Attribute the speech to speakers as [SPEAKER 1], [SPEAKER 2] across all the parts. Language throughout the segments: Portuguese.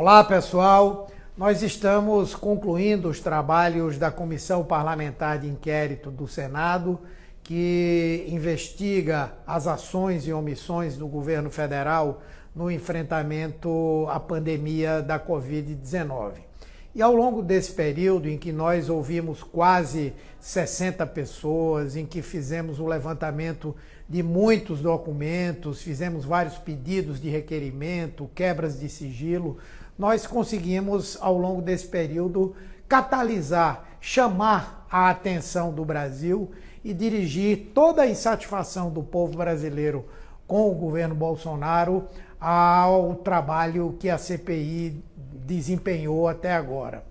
[SPEAKER 1] Olá, pessoal. Nós estamos concluindo os trabalhos da Comissão Parlamentar de Inquérito do Senado, que investiga as ações e omissões do governo federal no enfrentamento à pandemia da Covid-19. E ao longo desse período em que nós ouvimos quase 60 pessoas, em que fizemos o levantamento de muitos documentos, fizemos vários pedidos de requerimento, quebras de sigilo, nós conseguimos, ao longo desse período, catalisar, chamar a atenção do Brasil e dirigir toda a insatisfação do povo brasileiro com o governo Bolsonaro ao trabalho que a CPI desempenhou até agora.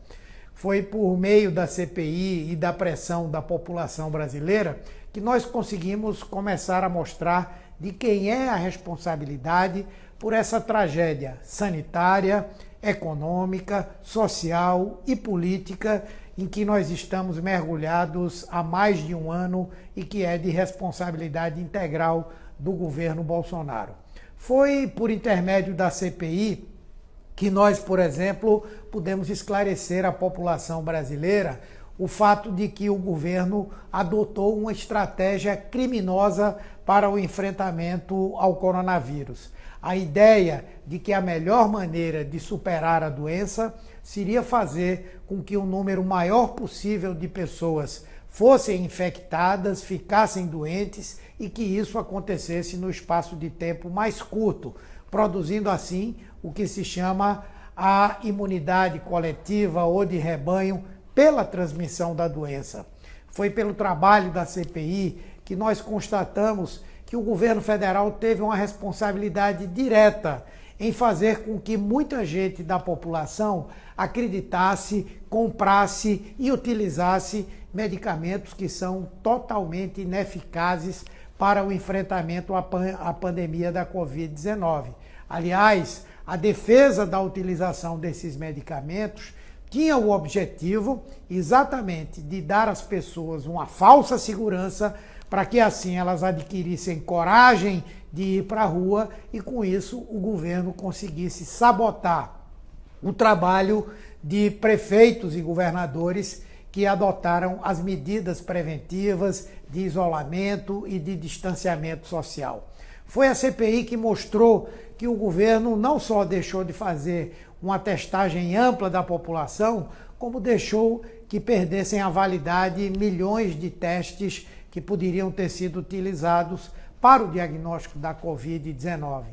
[SPEAKER 1] Foi por meio da CPI e da pressão da população brasileira que nós conseguimos começar a mostrar de quem é a responsabilidade por essa tragédia sanitária, econômica, social e política em que nós estamos mergulhados há mais de um ano e que é de responsabilidade integral do governo Bolsonaro. Foi por intermédio da CPI que nós, por exemplo, pudemos esclarecer à população brasileira o fato de que o governo adotou uma estratégia criminosa para o enfrentamento ao coronavírus. A ideia de que a melhor maneira de superar a doença seria fazer com que um número maior possível de pessoas fossem infectadas, ficassem doentes e que isso acontecesse no espaço de tempo mais curto, produzindo assim o que se chama a imunidade coletiva ou de rebanho pela transmissão da doença. Foi pelo trabalho da CPI que nós constatamos que o governo federal teve uma responsabilidade direta em fazer com que muita gente da população acreditasse, comprasse e utilizasse medicamentos que são totalmente ineficazes para o enfrentamento à pandemia da Covid-19. Aliás, a defesa da utilização desses medicamentos tinha o objetivo exatamente de dar às pessoas uma falsa segurança para que assim elas adquirissem coragem de ir para a rua e com isso o governo conseguisse sabotar o trabalho de prefeitos e governadores que adotaram as medidas preventivas de isolamento e de distanciamento social. Foi a CPI que mostrou que o governo não só deixou de fazer uma testagem ampla da população, como deixou que perdessem a validade milhões de testes que poderiam ter sido utilizados para o diagnóstico da Covid-19.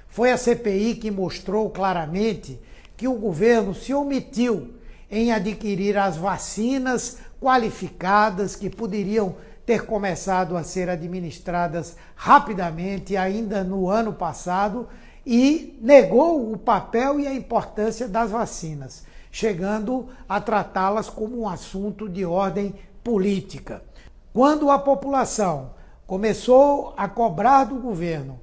[SPEAKER 1] Foi a CPI que mostrou claramente que o governo se omitiu em adquirir as vacinas qualificadas que poderiam ter começado a ser administradas rapidamente ainda no ano passado e negou o papel e a importância das vacinas, chegando a tratá-las como um assunto de ordem política. Quando a população começou a cobrar do governo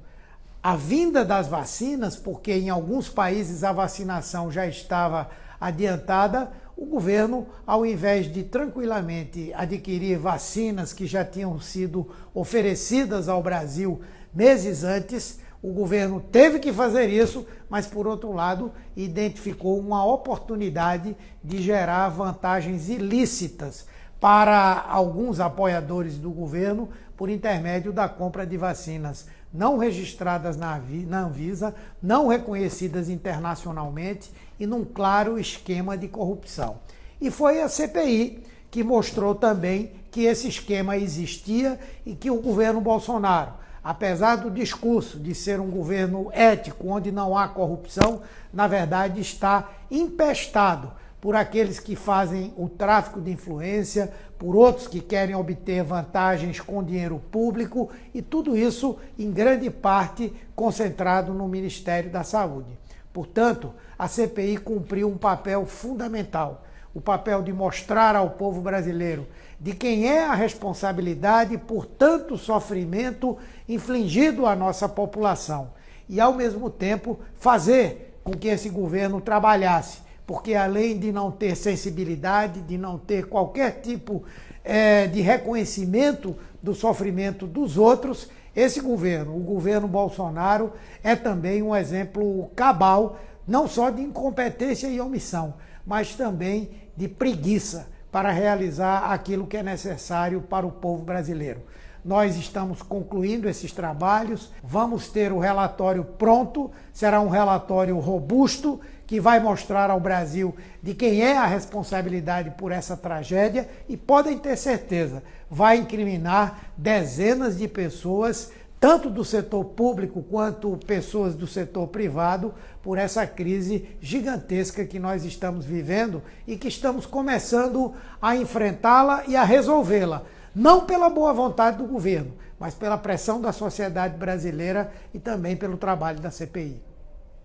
[SPEAKER 1] a vinda das vacinas, porque em alguns países a vacinação já estava adiantada, o governo, ao invés de tranquilamente adquirir vacinas que já tinham sido oferecidas ao Brasil meses antes, o governo teve que fazer isso, mas, por outro lado, identificou uma oportunidade de gerar vantagens ilícitas para alguns apoiadores do governo por intermédio da compra de vacinas não registradas na Anvisa, não reconhecidas internacionalmente e num claro esquema de corrupção. E foi a CPI que mostrou também que esse esquema existia e que o governo Bolsonaro, apesar do discurso de ser um governo ético, onde não há corrupção, na verdade está empestado por aqueles que fazem o tráfico de influência, por outros que querem obter vantagens com dinheiro público e tudo isso, em grande parte, concentrado no Ministério da Saúde. Portanto, a CPI cumpriu um papel fundamental, o papel de mostrar ao povo brasileiro de quem é a responsabilidade por tanto sofrimento infligido à nossa população e, ao mesmo tempo, fazer com que esse governo trabalhasse, porque além de não ter sensibilidade, de não ter qualquer tipo de reconhecimento do sofrimento dos outros, esse governo, o governo Bolsonaro, é também um exemplo cabal não só de incompetência e omissão, mas também de preguiça para realizar aquilo que é necessário para o povo brasileiro. Nós estamos concluindo esses trabalhos, vamos ter o relatório pronto, será um relatório robusto, que vai mostrar ao Brasil de quem é a responsabilidade por essa tragédia e podem ter certeza, vai incriminar dezenas de pessoas, tanto do setor público quanto pessoas do setor privado, por essa crise gigantesca que nós estamos vivendo e que estamos começando a enfrentá-la e a resolvê-la. Não pela boa vontade do governo, mas pela pressão da sociedade brasileira e também pelo trabalho da CPI.